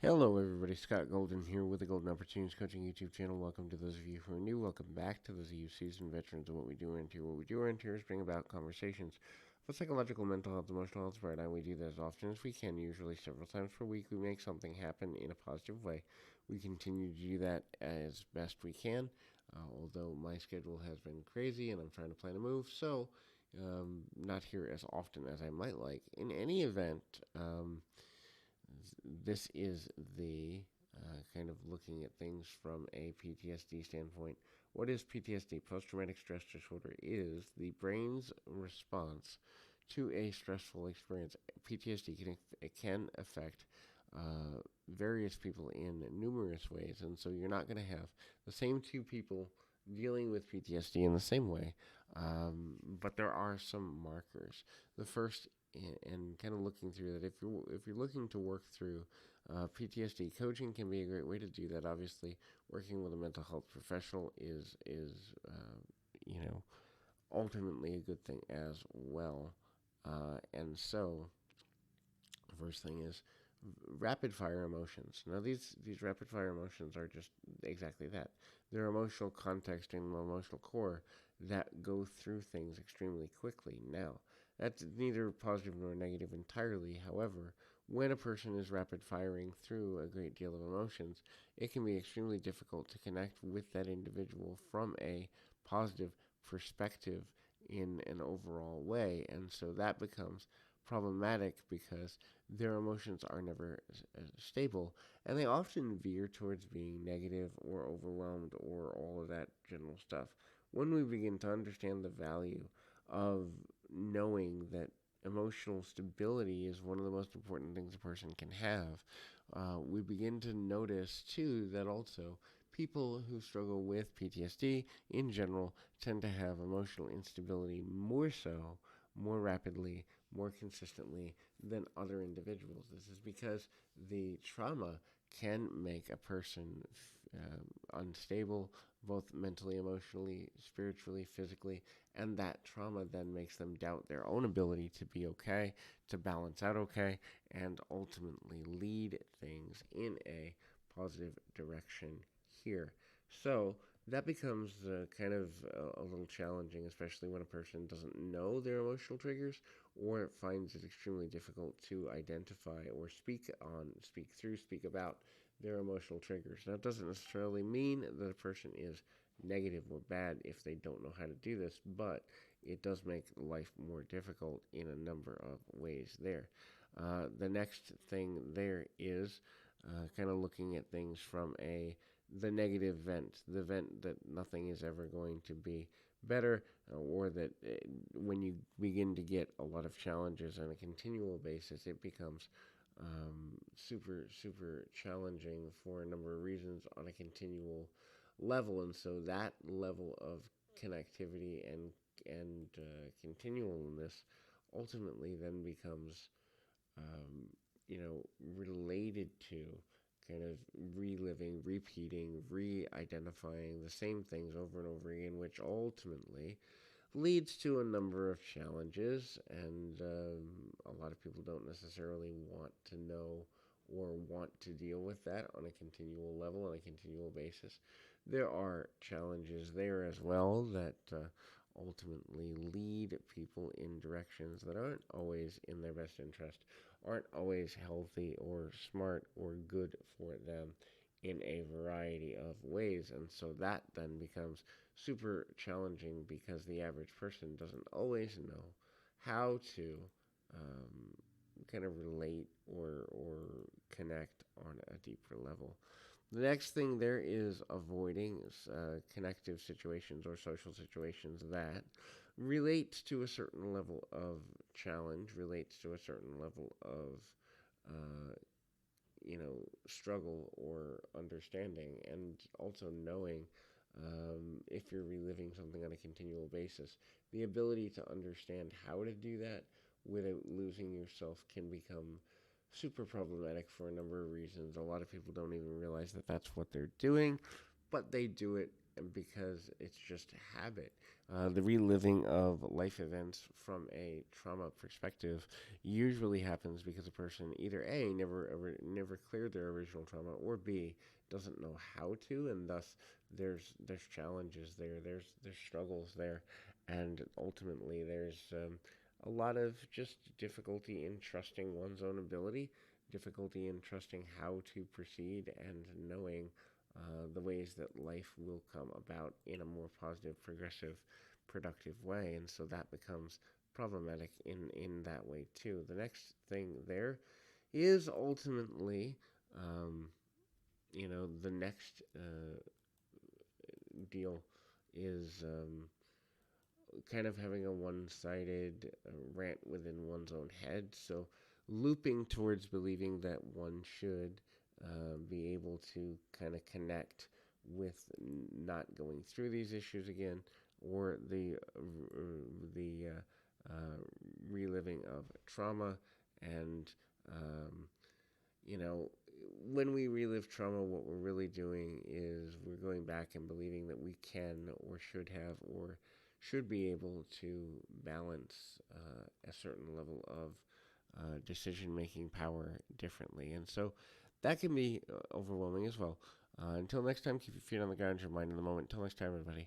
Hello, everybody. Scott Golden here with the Golden Opportunities Coaching YouTube channel. Welcome to those of you who are new. Welcome back to those of you seasoned veterans of what we do around here. What we do around here is bring about conversations for psychological, mental health, emotional health paradigm. We do that as often as we can, usually several times per week. We make something happen in a positive way. We continue to do that as best we can, although my schedule has been crazy and I'm trying to plan a move, so not here as often as I might like. In any event, this is the kind of looking at things from a PTSD standpoint. What is PTSD? Post traumatic stress disorder is the brain's response to a stressful experience. PTSD can affect various people in numerous ways, and so you're not going to have the same two people dealing with PTSD in the same way, but there are some markers. The first, and kind of looking through that, if you're looking to work through PTSD, coaching can be a great way to do that. Obviously, working with a mental health professional is you know ultimately a good thing as well. And so, the first thing is rapid fire emotions. Now, these rapid fire emotions are just exactly that. They're emotional context and emotional core that go through things extremely quickly. Now, that's neither positive nor negative entirely. However, when a person is rapid firing through a great deal of emotions, it can be extremely difficult to connect with that individual from a positive perspective in an overall way. And so that becomes problematic because their emotions are never stable, and they often veer towards being negative or overwhelmed or all of that general stuff. When we begin to understand the value of knowing that emotional stability is one of the most important things a person can have, we begin to notice too that also people who struggle with PTSD in general tend to have emotional instability more so, more rapidly, more consistently than other individuals. This is because the trauma can make a person unstable, both mentally, emotionally, spiritually, physically, and that trauma then makes them doubt their own ability to be okay, to balance out okay, and ultimately lead things in a positive direction here. So that becomes kind of a little challenging, especially when a person doesn't know their emotional triggers or finds it extremely difficult to identify or speak on, speak through, speak about their emotional triggers. Now, it doesn't necessarily mean that a person is negative or bad if they don't know how to do this, but it does make life more difficult in a number of ways there. The next thing there is kind of looking at things from the negative vent, the vent that nothing is ever going to be better, or that when you begin to get a lot of challenges on a continual basis, it becomes super challenging for a number of reasons on a continual level, and so that level of connectivity and continualness ultimately then becomes um, related to kind of reliving, repeating, re-identifying the same things over and over again, which ultimately leads to a number of challenges, and a lot of people don't necessarily want to know or want to deal with that on a continual level, on a continual basis. There are challenges there as well that ultimately lead people in directions that aren't always in their best interest, aren't always healthy or smart or good for them in a variety of ways. And so that then becomes super challenging because the average person doesn't always know how to kind of relate or connect on a deeper level. The next thing there is avoiding connective situations or social situations that relate to a certain level of challenge, relates to a certain level of uh, struggle or understanding, and also knowing if you're reliving something on a continual basis. The ability to understand how to do that without losing yourself can become super problematic for a number of reasons. A lot of people don't even realize that that's what they're doing, but they do it because it's just habit. The reliving of life events from a trauma perspective usually happens because a person either A, never cleared their original trauma, or B, doesn't know how to, and thus there's challenges there, there's struggles there, and ultimately there's a lot of just difficulty in trusting one's own ability, difficulty in trusting how to proceed, and knowing the ways that life will come about in a more positive, progressive, productive way. And so that becomes problematic in that way too. The next thing there is ultimately, um, the next deal is kind of having a one-sided rant within one's own head. So looping towards believing that one should be able to kind of connect with not going through these issues again, or the reliving of trauma. And um, you know, when we relive trauma, what we're really doing is we're going back and believing that we can or should have or should be able to balance a certain level of decision making power differently. And so that can be overwhelming as well. Until next time, keep your feet on the ground, your mind in the moment. Until next time, everybody.